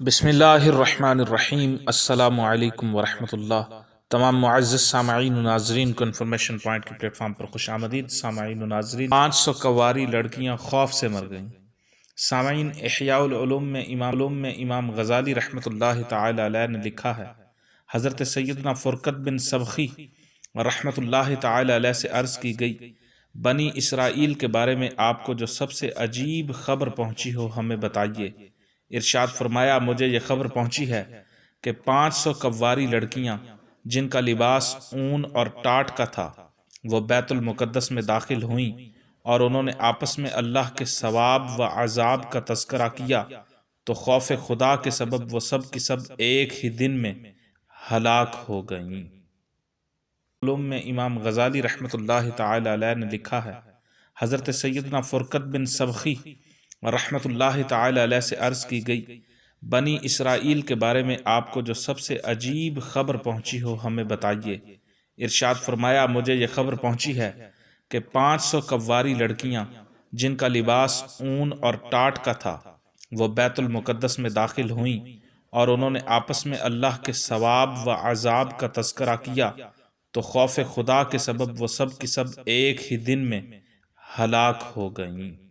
بسم اللہ الرحمن الرحیم۔ السلام علیکم ورحمۃ اللہ۔ تمام معزز سامعین و ناظرین کو انفارمیشن پوائنٹ کے پلیٹ فارم پر خوش آمدید۔ سامعین و ناظرین، 500 کواری لڑکیاں خوف سے مر گئیں۔ سامعین، احیاء العلوم میں امام غزالی رحمۃ اللہ تعالی علیہ نے لکھا ہے، حضرت سیدنا فرقت بن سبخی رحمۃ اللہ تعالی علیہ سے عرض کی گئی، بنی اسرائیل کے بارے میں آپ کو جو سب سے عجیب خبر پہنچی ہو ہمیں بتائیے۔ ارشاد فرمایا، مجھے یہ خبر پہنچی ہے کہ 500 کواری لڑکیاں جن کا لباس اون اور ٹاٹ کا تھا وہ بیت المقدس میں داخل ہوئیں اور انہوں نے آپس میں اللہ کے ثواب و عذاب کا تذکرہ کیا تو خوف خدا کے سبب وہ سب کی سب ایک ہی دن میں ہلاک ہو گئیں۔ علوم میں امام غزالی رحمۃ اللہ تعالی علیہ نے لکھا ہے، حضرت سیدنا فرقت بن سبخی رحمۃ اللہ تعالی علیہ سے عرض کی گئی، بنی اسرائیل کے بارے میں آپ کو جو سب سے عجیب خبر پہنچی ہو ہمیں بتائیے۔ ارشاد فرمایا، مجھے یہ خبر پہنچی ہے کہ 500 کواری لڑکیاں جن کا لباس اون اور ٹاٹ کا تھا وہ بیت المقدس میں داخل ہوئیں اور انہوں نے آپس میں اللہ کے ثواب و عذاب کا تذکرہ کیا تو خوف خدا کے سبب وہ سب کی سب ایک ہی دن میں ہلاک ہو گئیں۔